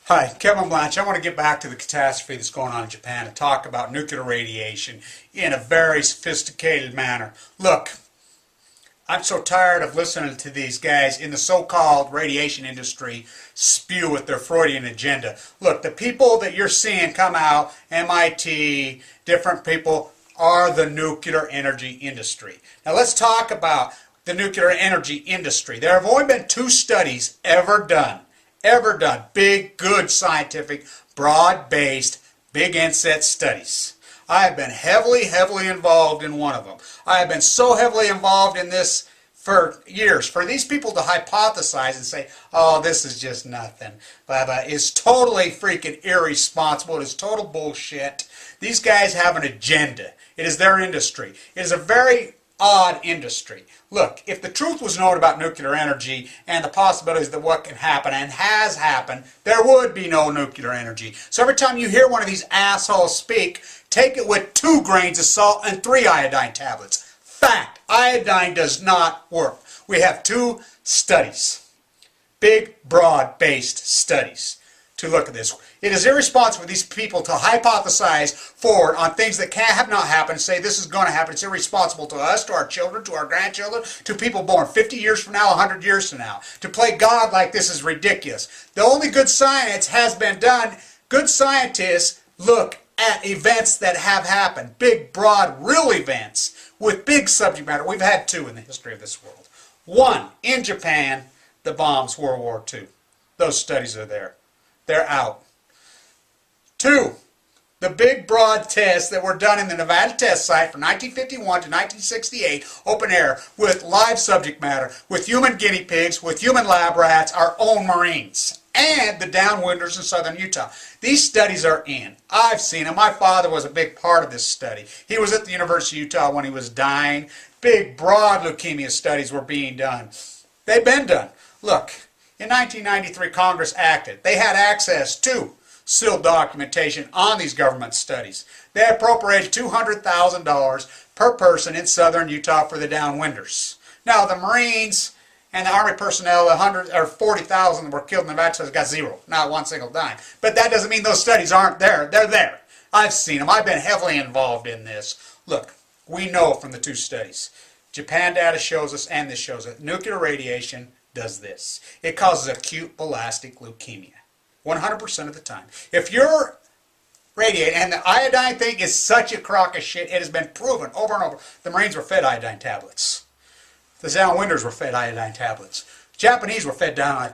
Hi, Kevin Blanch. I want to get back to the catastrophe that's going on in Japan and talk about nuclear radiation in a very sophisticated manner. Look, I'm so tired of listening to these guys in the so-called radiation industry spew with their Freudian agenda. Look, the people that you're seeing come out, MIT, different people, are the nuclear energy industry. Now let's talk about the nuclear energy industry. There have only been 2 studies ever done. Big, good, scientific, broad-based, big inset studies. I have been heavily involved in one of them. I have been so heavily involved in this for years. For these people to hypothesize and say, oh, this is just nothing, blah, blah, is totally freaking irresponsible. It is total bullshit. These guys have an agenda. It is their industry. It is a very odd industry. Look, if the truth was known about nuclear energy and the possibilities that what can happen and has happened, there would be no nuclear energy. So every time you hear one of these assholes speak, take it with 2 grains of salt and 3 iodine tablets. Fact, iodine does not work. We have 2 studies, big, broad-based studies, to look at this. It is irresponsible for these people to hypothesize forward on things that have not happened, say this is going to happen. It's irresponsible to us, to our children, to our grandchildren, to people born 50 years from now, 100 years from now. To play God like this is ridiculous. The only good science has been done. Good scientists look at events that have happened, big, broad, real events with big subject matter. We've had 2 in the history of this world. 1, in Japan, the bombs, World War II. Those studies are there. They're out. 2, the big broad tests that were done in the Nevada test site from 1951 to 1968, open air, with live subject matter, with human guinea pigs, with human lab rats, our own Marines, and the downwinders in southern Utah. These studies are in. I've seen them. My father was a big part of this study. He was at the University of Utah when he was dying. Big, broad leukemia studies were being done. They've been done. Look, in 1993, Congress acted. They had access to sealed documentation on these government studies. They appropriated $200,000 per person in southern Utah for the downwinders. Now, the Marines and the Army personnel, 40,000 were killed in the Nevada, got 0, not 1 single dime. But that doesn't mean those studies aren't there. They're there. I've seen them. I've been heavily involved in this. Look, we know from the 2 studies. Japan data shows us, and this shows it. Nuclear radiation does this. It causes acute belastic leukemia 100% of the time. If you're radiated, and the iodine thing is such a crock of shit, it has been proven over and over. The Marines were fed iodine tablets. The downwinders were fed iodine tablets. Japanese were fed iodine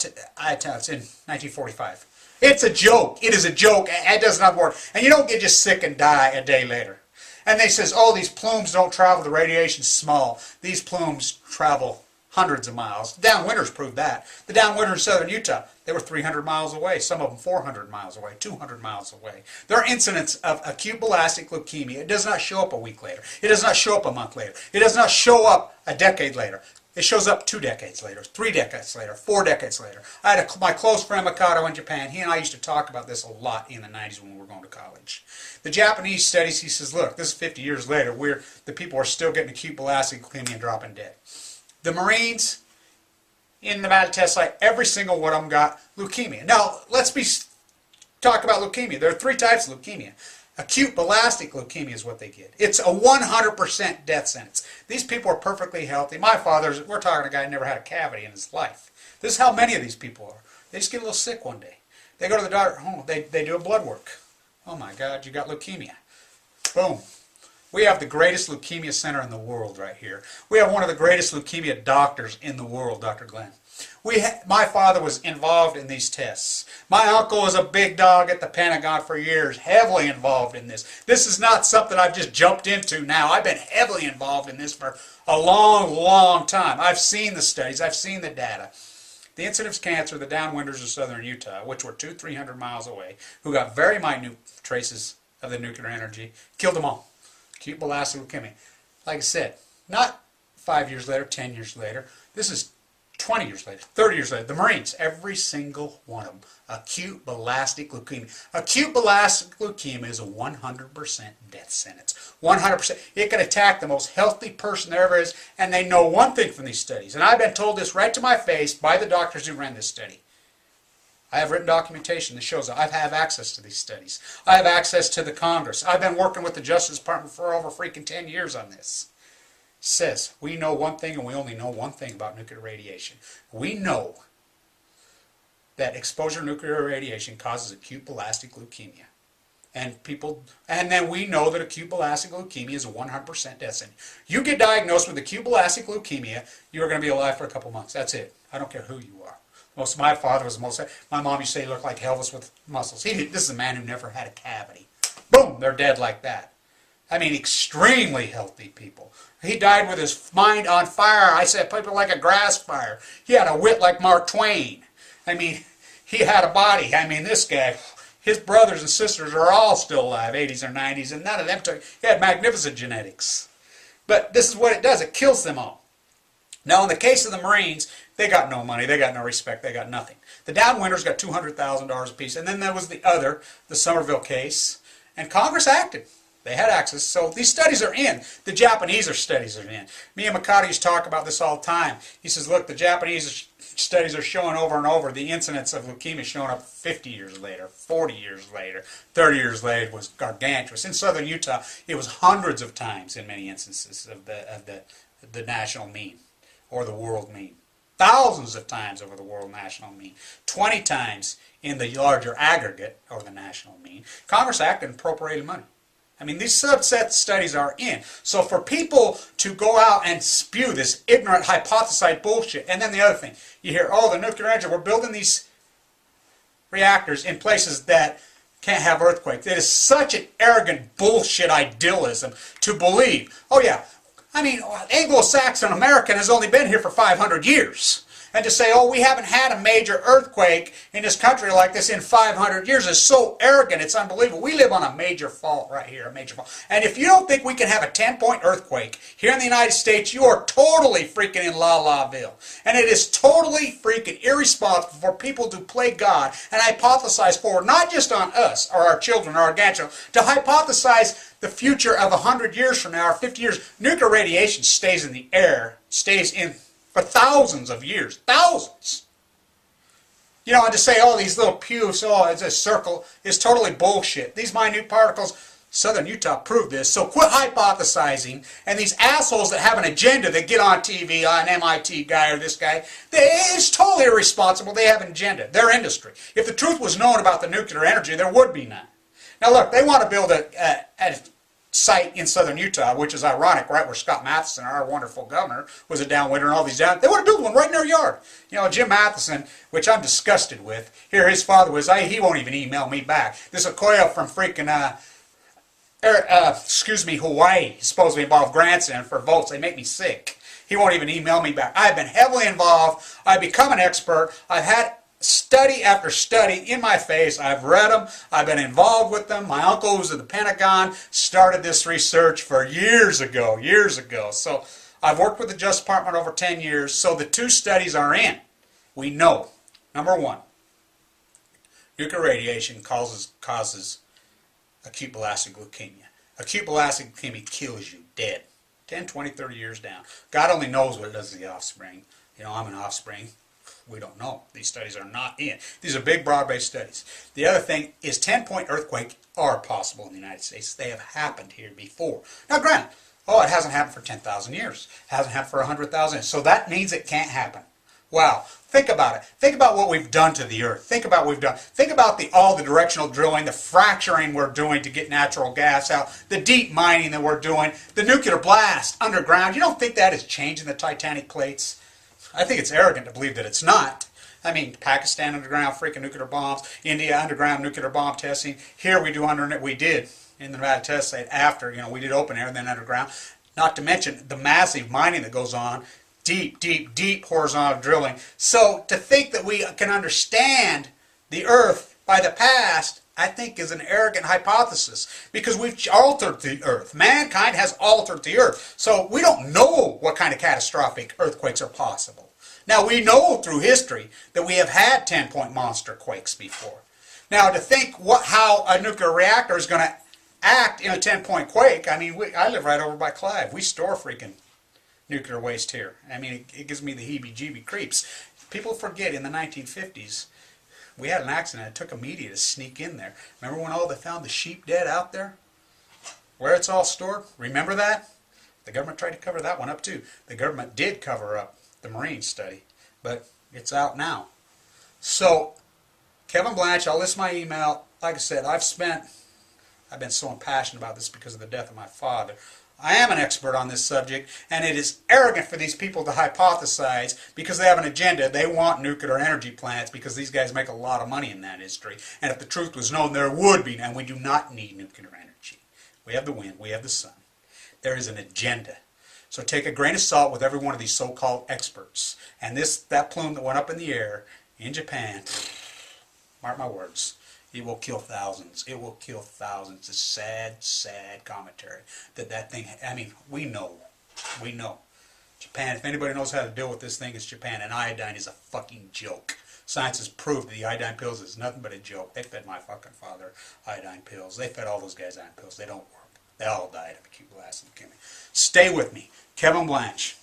tablets in 1945. It's a joke. It is a joke. It does not work. And you don't get just sick and die a day later. And they says, oh, these plumes don't travel. The radiation's small. These plumes travel hundreds of miles. The downwinders proved that. The downwinders in southern Utah, they were 300 miles away, some of them 400 miles away, 200 miles away. There are incidents of acute belastic leukemia. It does not show up a week later. It does not show up a month later. It does not show up a decade later. It shows up 2 decades later, 3 decades later, 4 decades later. I had my close friend Mikado in Japan. He and I used to talk about this a lot in the 90s when we were going to college. The Japanese studies, he says, look, this is 50 years later. The people are still getting acute belastic leukemia and dropping dead. The Marines in the Nevada test site, every single one of them got leukemia. Now, let's talk about leukemia. There are 3 types of leukemia. Acute belastic leukemia is what they get. It's a 100% death sentence. These people are perfectly healthy. My father's, we're talking a guy who never had a cavity in his life. This is how many of these people are. They just get a little sick one day. They go to the doctor, they do a blood work. Oh my God, you got leukemia. Boom. We have the greatest leukemia center in the world right here. We have one of the greatest leukemia doctors in the world, Dr. Glenn. My father was involved in these tests. My uncle was a big dog at the Pentagon for years, heavily involved in this. This is not something I've just jumped into now. I've been heavily involved in this for a long time. I've seen the studies. I've seen the data. The incidence of cancer, the downwinders of southern Utah, which were 200-300 miles away, who got very minute traces of the nuclear energy, killed them all. Acute belastic leukemia. Like I said, not 5 years later, 10 years later. This is 20 years later, 30 years later. The Marines, every single one of them, acute belastic leukemia. Acute belastic leukemia is a 100% death sentence. 100%. It can attack the most healthy person there ever is, and they know one thing from these studies, and I've been told this right to my face by the doctors who ran this study. I have written documentation that shows that I have access to these studies. I have access to the Congress. I've been working with the Justice Department for over freaking 10 years on this. It says we know one thing, and we only know one thing about nuclear radiation. We know that exposure to nuclear radiation causes acute belastic leukemia. And then we know that acute belastic leukemia is a 100% death sentence. You get diagnosed with acute belastic leukemia, you're going to be alive for a couple months. That's it. I don't care who you are. My father was my mom used to say he looked like Elvis with muscles. This is a man who never had a cavity. Boom, they're dead like that. I mean, extremely healthy people. He died with his mind on fire. I said, people like a grass fire. He had a wit like Mark Twain. I mean, he had a body. I mean, this guy, his brothers and sisters are all still alive, 80s or 90s, and none of them he had magnificent genetics. But this is what it does. It kills them all. Now, in the case of the Marines, they got no money, they got no respect, they got nothing. The downwinders got $200,000 apiece, and then there was the Somerville case, and Congress acted. They had access, so these studies are in. The Japanese studies are in. Me and Mikado used to talk about this all the time. He says, look, the Japanese studies are showing over and over the incidence of leukemia showing up 50 years later, 40 years later, 30 years later. It was gargantuous. In southern Utah, it was hundreds of times in many instances of the national mean or the world mean. Thousands of times over the world national mean. 20 times in the larger aggregate or the national mean. Congress acted and appropriated money. I mean, these subset studies are in. So for people to go out and spew this ignorant hypothesized bullshit, and then the other thing, you hear, oh, the nuclear energy, we're building these reactors in places that can't have earthquakes. It is such an arrogant bullshit idealism to believe. Oh yeah, I mean, Anglo-Saxon American has only been here for 500 years. And to say, oh, we haven't had a major earthquake in this country like this in 500 years is so arrogant, it's unbelievable. We live on a major fault right here, a major fault. And if you don't think we can have a 10-point earthquake here in the United States, you are totally freaking in La-La-ville. And it is totally freaking irresponsible for people to play God and hypothesize forward, not just on us or our children or our grandchildren, to hypothesize the future of 100 years from now or 50 years. Nuclear radiation stays in the air, stays in for thousands of years. Thousands. You know, and to say, oh, these little pews, oh, it's a circle, is totally bullshit. These minute particles, southern Utah proved this, so quit hypothesizing, and these assholes that have an agenda that get on TV, an MIT guy or this guy, it's totally irresponsible. They have an agenda. Their industry. If the truth was known about the nuclear energy, there would be none. Now look, they want to build a site in southern Utah, which is ironic, right where Scott Matheson, our wonderful governor, was a downwinder and all these down. They want to build one right in their yard. You know, Jim Matheson, which I'm disgusted with. Here, his father was, he won't even email me back. This Okoye from freaking, Hawaii, is supposed to be involved grants in for votes. They make me sick. He won't even email me back. I've been heavily involved. I've become an expert. I've had study after study in my face. I've read them. I've been involved with them. My uncle, who's at the Pentagon, started this research for years ago. So I've worked with the Justice Department over 10 years. So the two studies are in. We know. Number one, nuclear radiation causes acute belastic leukemia. Acute belastic leukemia kills you dead. 10, 20, 30 years down. God only knows what it does to the offspring. You know, I'm an offspring. We don't know. These studies are not in. These are big, broad-based studies. The other thing is 10-point earthquakes are possible in the United States. They have happened here before. Now, granted, it hasn't happened for 10,000 years. It hasn't happened for 100,000 years. So that means it can't happen. Wow. Think about it. Think about what we've done to the earth. Think about what we've done. Think about all the directional drilling, the fracturing we're doing to get natural gas out, the deep mining that we're doing, the nuclear blast underground. You don't think that is changing the tectonic plates? I think it's arrogant to believe that it's not. I mean, Pakistan underground freaking nuclear bombs, India underground nuclear bomb testing. Here we did in the Nevada test site after, we did open air and then underground. Not to mention the massive mining that goes on, deep, deep, deep horizontal drilling. So to think that we can understand the earth by the past, I think is an arrogant hypothesis because we've altered the earth. Mankind has altered the earth. So we don't know what kind of catastrophic earthquakes are possible. Now we know through history that we have had 10-point monster quakes before. Now to think how a nuclear reactor is going to act in a 10-point quake, I mean, I live right over by Clive. We store freaking nuclear waste here. I mean, it gives me the heebie-jeebie creeps. People forget in the 1950s, We had an accident. It took a media to sneak in there. Remember when they found the sheep dead out there? Where it's all stored? Remember that? The government tried to cover that one up too. The government did cover up the Marine study, but it's out now. So, Kevin Blanch, I'll list my email. Like I said, I've been so impassioned about this because of the death of my father. I am an expert on this subject, and it is arrogant for these people to hypothesize because they have an agenda. They want nuclear energy plants because these guys make a lot of money in that industry. And if the truth was known, there would be. And we do not need nuclear energy. We have the wind. We have the sun. There is an agenda. So take a grain of salt with every one of these so-called experts. And that plume that went up in the air in Japan, mark my words, it will kill thousands. It will kill thousands. It's sad, sad commentary that thing. I mean, we know. We know. Japan, if anybody knows how to deal with this thing, it's Japan. And iodine is a fucking joke. Science has proved the iodine pills is nothing but a joke. They fed my fucking father iodine pills. They fed all those guys iodine pills. They don't work. They all died of acute acid leukemia. Stay with me. Kevin Blanch.